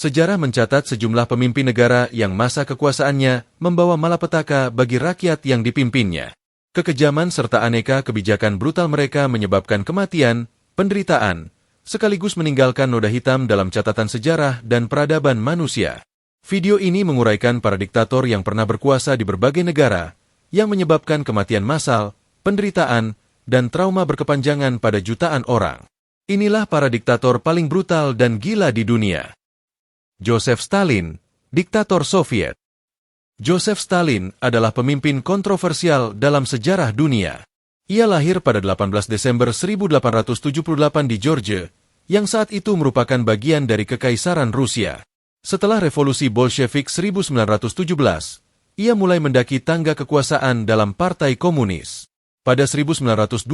Sejarah mencatat sejumlah pemimpin negara yang masa kekuasaannya membawa malapetaka bagi rakyat yang dipimpinnya. Kekejaman serta aneka kebijakan brutal mereka menyebabkan kematian, penderitaan, sekaligus meninggalkan noda hitam dalam catatan sejarah dan peradaban manusia. Video ini menguraikan para diktator yang pernah berkuasa di berbagai negara, yang menyebabkan kematian massal, penderitaan, dan trauma berkepanjangan pada jutaan orang. Inilah para diktator paling brutal dan gila di dunia. Joseph Stalin, diktator Soviet. Joseph Stalin adalah pemimpin kontroversial dalam sejarah dunia. Ia lahir pada 18 Desember 1878 di Georgia, yang saat itu merupakan bagian dari Kekaisaran Rusia. Setelah Revolusi Bolshevik 1917, ia mulai mendaki tangga kekuasaan dalam Partai Komunis. Pada 1924,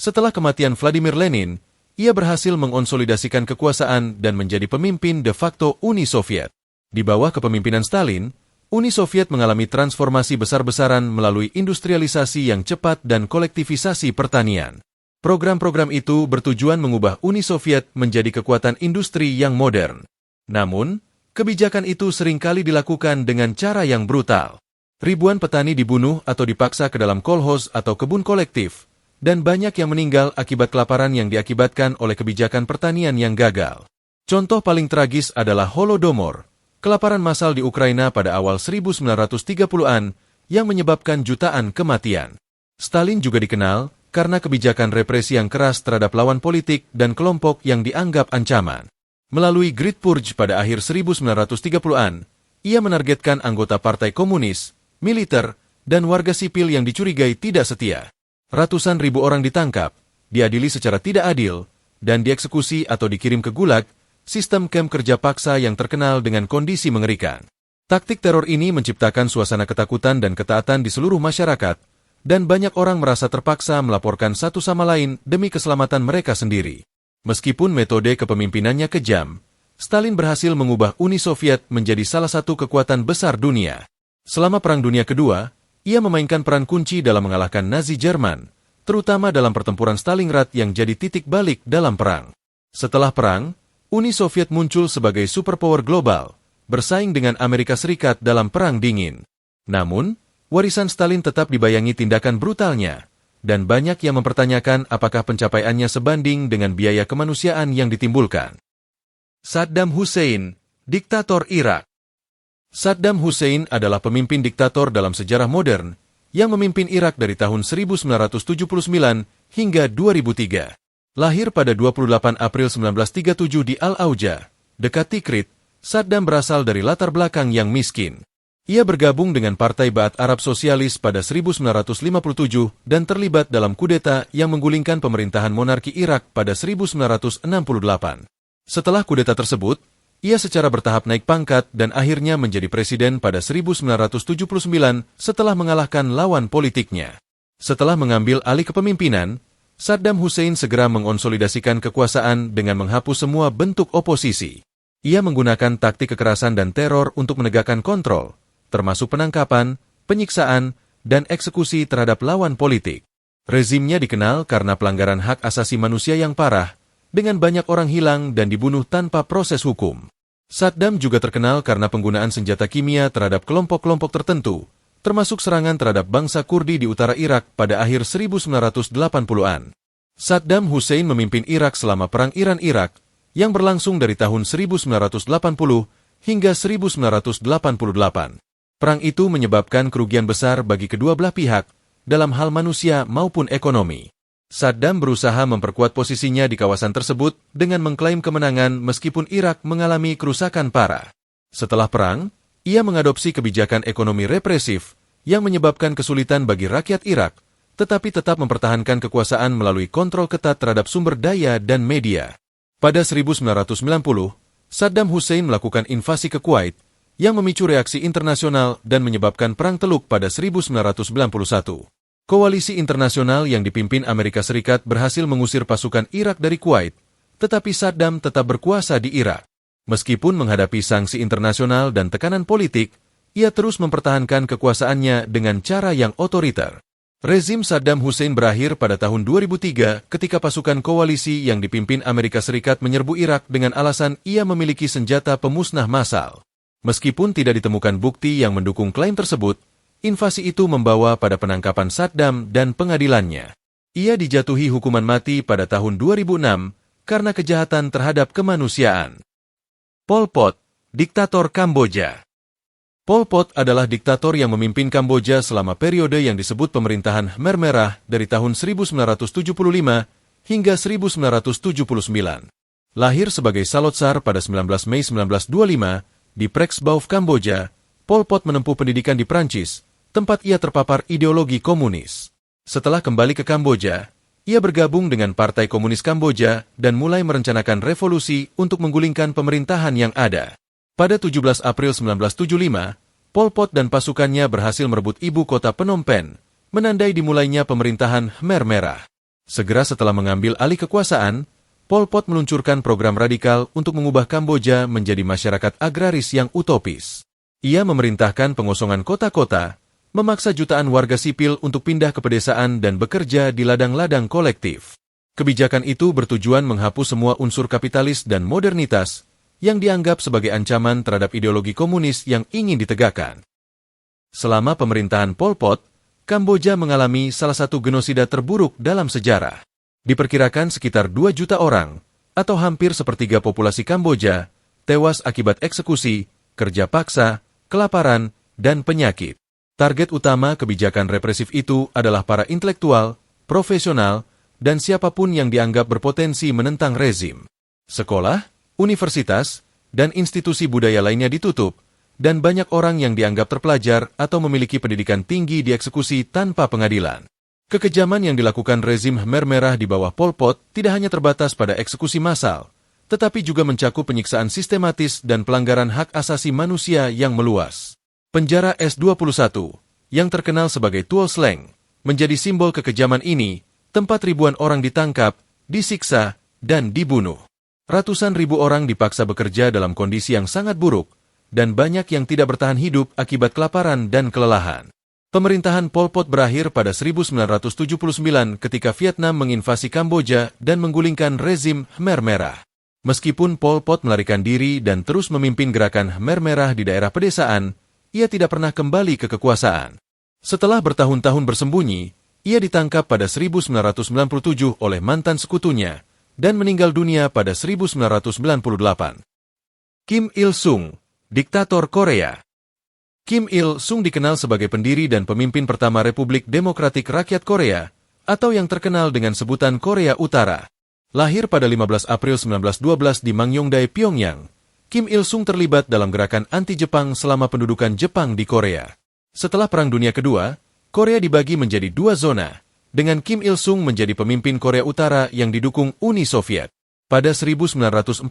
setelah kematian Vladimir Lenin, ia berhasil mengonsolidasikan kekuasaan dan menjadi pemimpin de facto Uni Soviet. Di bawah kepemimpinan Stalin, Uni Soviet mengalami transformasi besar-besaran melalui industrialisasi yang cepat dan kolektivisasi pertanian. Program-program itu bertujuan mengubah Uni Soviet menjadi kekuatan industri yang modern. Namun, kebijakan itu seringkali dilakukan dengan cara yang brutal. Ribuan petani dibunuh atau dipaksa ke dalam kolhoz atau kebun kolektif, dan banyak yang meninggal akibat kelaparan yang diakibatkan oleh kebijakan pertanian yang gagal. Contoh paling tragis adalah Holodomor, kelaparan massal di Ukraina pada awal 1930-an yang menyebabkan jutaan kematian. Stalin juga dikenal karena kebijakan represi yang keras terhadap lawan politik dan kelompok yang dianggap ancaman. Melalui Great Purge pada akhir 1930-an, ia menargetkan anggota Partai Komunis, militer, dan warga sipil yang dicurigai tidak setia. Ratusan ribu orang ditangkap, diadili secara tidak adil, dan dieksekusi atau dikirim ke gulag, sistem kamp kerja paksa yang terkenal dengan kondisi mengerikan. Taktik teror ini menciptakan suasana ketakutan dan ketaatan di seluruh masyarakat, dan banyak orang merasa terpaksa melaporkan satu sama lain demi keselamatan mereka sendiri. Meskipun metode kepemimpinannya kejam, Stalin berhasil mengubah Uni Soviet menjadi salah satu kekuatan besar dunia. Selama Perang Dunia Kedua, ia memainkan peran kunci dalam mengalahkan Nazi Jerman, terutama dalam pertempuran Stalingrad yang jadi titik balik dalam perang. Setelah perang, Uni Soviet muncul sebagai superpower global, bersaing dengan Amerika Serikat dalam Perang Dingin. Namun, warisan Stalin tetap dibayangi tindakan brutalnya, dan banyak yang mempertanyakan apakah pencapaiannya sebanding dengan biaya kemanusiaan yang ditimbulkan. Saddam Hussein, diktator Irak. Saddam Hussein adalah pemimpin diktator dalam sejarah modern yang memimpin Irak dari tahun 1979 hingga 2003. Lahir pada 28 April 1937 di Al-Auja, dekat Tikrit, Saddam berasal dari latar belakang yang miskin. Ia bergabung dengan Partai Ba'ath Arab Sosialis pada 1957 dan terlibat dalam kudeta yang menggulingkan pemerintahan monarki Irak pada 1968. Setelah kudeta tersebut, ia secara bertahap naik pangkat dan akhirnya menjadi presiden pada 1979 setelah mengalahkan lawan politiknya. Setelah mengambil alih kepemimpinan, Saddam Hussein segera mengonsolidasikan kekuasaan dengan menghapus semua bentuk oposisi. Ia menggunakan taktik kekerasan dan teror untuk menegakkan kontrol, termasuk penangkapan, penyiksaan, dan eksekusi terhadap lawan politik. Rezimnya dikenal karena pelanggaran hak asasi manusia yang parah, dengan banyak orang hilang dan dibunuh tanpa proses hukum. Saddam juga terkenal karena penggunaan senjata kimia terhadap kelompok-kelompok tertentu, termasuk serangan terhadap bangsa Kurdi di utara Irak pada akhir 1980-an. Saddam Hussein memimpin Irak selama Perang Iran-Irak, yang berlangsung dari tahun 1980 hingga 1988. Perang itu menyebabkan kerugian besar bagi kedua belah pihak, dalam hal manusia maupun ekonomi. Saddam berusaha memperkuat posisinya di kawasan tersebut dengan mengklaim kemenangan meskipun Irak mengalami kerusakan parah. Setelah perang, ia mengadopsi kebijakan ekonomi represif yang menyebabkan kesulitan bagi rakyat Irak, tetapi tetap mempertahankan kekuasaan melalui kontrol ketat terhadap sumber daya dan media. Pada 1990, Saddam Hussein melakukan invasi ke Kuwait, yang memicu reaksi internasional dan menyebabkan Perang Teluk pada 1991. Koalisi internasional yang dipimpin Amerika Serikat berhasil mengusir pasukan Irak dari Kuwait, tetapi Saddam tetap berkuasa di Irak. Meskipun menghadapi sanksi internasional dan tekanan politik, ia terus mempertahankan kekuasaannya dengan cara yang otoriter. Rezim Saddam Hussein berakhir pada tahun 2003 ketika pasukan koalisi yang dipimpin Amerika Serikat menyerbu Irak dengan alasan ia memiliki senjata pemusnah massal. Meskipun tidak ditemukan bukti yang mendukung klaim tersebut, invasi itu membawa pada penangkapan Saddam dan pengadilannya. Ia dijatuhi hukuman mati pada tahun 2006 karena kejahatan terhadap kemanusiaan. Pol Pot, diktator Kamboja. Pol Pot adalah diktator yang memimpin Kamboja selama periode yang disebut pemerintahan Khmer Merah dari tahun 1975 hingga 1979. Lahir sebagai Salotsar pada 19 Mei 1925 di Prexbauv, Kamboja, Pol Pot menempuh pendidikan di Prancis, tempat ia terpapar ideologi komunis. Setelah kembali ke Kamboja, ia bergabung dengan Partai Komunis Kamboja dan mulai merencanakan revolusi untuk menggulingkan pemerintahan yang ada. Pada 17 April 1975, Pol Pot dan pasukannya berhasil merebut ibu kota Phnom Penh, menandai dimulainya pemerintahan Khmer Merah. Segera setelah mengambil alih kekuasaan, Pol Pot meluncurkan program radikal untuk mengubah Kamboja menjadi masyarakat agraris yang utopis. Ia memerintahkan pengosongan kota-kota, memaksa jutaan warga sipil untuk pindah ke pedesaan dan bekerja di ladang-ladang kolektif. Kebijakan itu bertujuan menghapus semua unsur kapitalis dan modernitas yang dianggap sebagai ancaman terhadap ideologi komunis yang ingin ditegakkan. Selama pemerintahan Pol Pot, Kamboja mengalami salah satu genosida terburuk dalam sejarah. Diperkirakan sekitar 2 juta orang, atau hampir sepertiga populasi Kamboja, tewas akibat eksekusi, kerja paksa, kelaparan, dan penyakit. Target utama kebijakan represif itu adalah para intelektual, profesional, dan siapapun yang dianggap berpotensi menentang rezim. Sekolah, universitas, dan institusi budaya lainnya ditutup, dan banyak orang yang dianggap terpelajar atau memiliki pendidikan tinggi dieksekusi tanpa pengadilan. Kekejaman yang dilakukan rezim Khmer Merah di bawah Pol Pot tidak hanya terbatas pada eksekusi massal, tetapi juga mencakup penyiksaan sistematis dan pelanggaran hak asasi manusia yang meluas. Penjara S21, yang terkenal sebagai Tuol Sleng, menjadi simbol kekejaman ini, tempat ribuan orang ditangkap, disiksa, dan dibunuh. Ratusan ribu orang dipaksa bekerja dalam kondisi yang sangat buruk, dan banyak yang tidak bertahan hidup akibat kelaparan dan kelelahan. Pemerintahan Pol Pot berakhir pada 1979 ketika Vietnam menginvasi Kamboja dan menggulingkan rezim Khmer Merah. Meskipun Pol Pot melarikan diri dan terus memimpin gerakan Khmer Merah di daerah pedesaan, ia tidak pernah kembali ke kekuasaan. Setelah bertahun-tahun bersembunyi, ia ditangkap pada 1997 oleh mantan sekutunya, dan meninggal dunia pada 1998. Kim Il-sung, diktator Korea. Kim Il-sung dikenal sebagai pendiri dan pemimpin pertama Republik Demokratik Rakyat Korea, atau yang terkenal dengan sebutan Korea Utara. Lahir pada 15 April 1912 di Mangyongdae, Pyongyang, Kim Il-sung terlibat dalam gerakan anti-Jepang selama pendudukan Jepang di Korea. Setelah Perang Dunia Kedua, Korea dibagi menjadi 2 zona, dengan Kim Il-sung menjadi pemimpin Korea Utara yang didukung Uni Soviet. Pada 1948,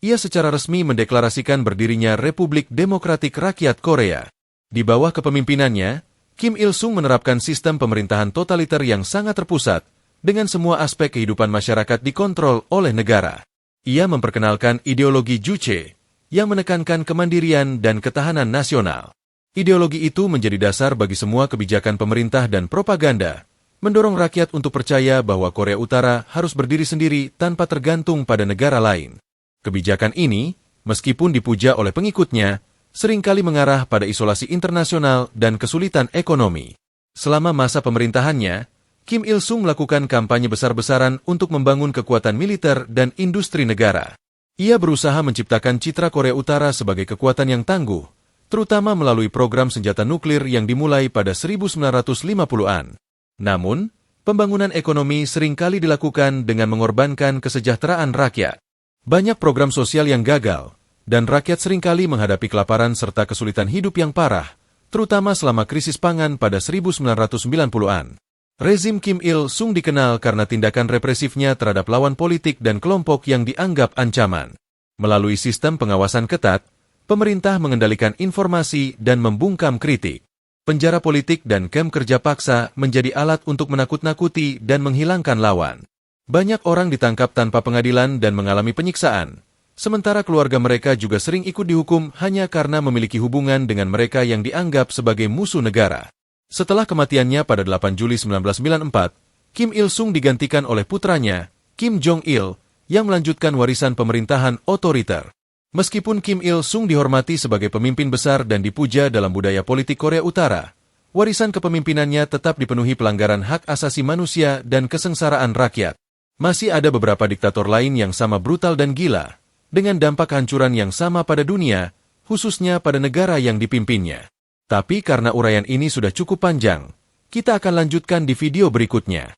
ia secara resmi mendeklarasikan berdirinya Republik Demokratik Rakyat Korea. Di bawah kepemimpinannya, Kim Il-sung menerapkan sistem pemerintahan totaliter yang sangat terpusat, dengan semua aspek kehidupan masyarakat dikontrol oleh negara. Ia memperkenalkan ideologi Juche, yang menekankan kemandirian dan ketahanan nasional. Ideologi itu menjadi dasar bagi semua kebijakan pemerintah dan propaganda, mendorong rakyat untuk percaya bahwa Korea Utara harus berdiri sendiri tanpa tergantung pada negara lain. Kebijakan ini, meskipun dipuja oleh pengikutnya, seringkali mengarah pada isolasi internasional dan kesulitan ekonomi. Selama masa pemerintahannya, Kim Il-sung melakukan kampanye besar-besaran untuk membangun kekuatan militer dan industri negara. Ia berusaha menciptakan citra Korea Utara sebagai kekuatan yang tangguh, terutama melalui program senjata nuklir yang dimulai pada 1950-an. Namun, pembangunan ekonomi seringkali dilakukan dengan mengorbankan kesejahteraan rakyat. Banyak program sosial yang gagal, dan rakyat seringkali menghadapi kelaparan serta kesulitan hidup yang parah, terutama selama krisis pangan pada 1990-an. Rezim Kim Il-sung dikenal karena tindakan represifnya terhadap lawan politik dan kelompok yang dianggap ancaman. Melalui sistem pengawasan ketat, pemerintah mengendalikan informasi dan membungkam kritik. Penjara politik dan kamp kerja paksa menjadi alat untuk menakut-nakuti dan menghilangkan lawan. Banyak orang ditangkap tanpa pengadilan dan mengalami penyiksaan, sementara keluarga mereka juga sering ikut dihukum hanya karena memiliki hubungan dengan mereka yang dianggap sebagai musuh negara. Setelah kematiannya pada 8 Juli 1994, Kim Il-sung digantikan oleh putranya, Kim Jong-il, yang melanjutkan warisan pemerintahan otoriter. Meskipun Kim Il-sung dihormati sebagai pemimpin besar dan dipuja dalam budaya politik Korea Utara, warisan kepemimpinannya tetap dipenuhi pelanggaran hak asasi manusia dan kesengsaraan rakyat. Masih ada beberapa diktator lain yang sama brutal dan gila, dengan dampak kehancuran yang sama pada dunia, khususnya pada negara yang dipimpinnya. Tapi karena uraian ini sudah cukup panjang, kita akan lanjutkan di video berikutnya.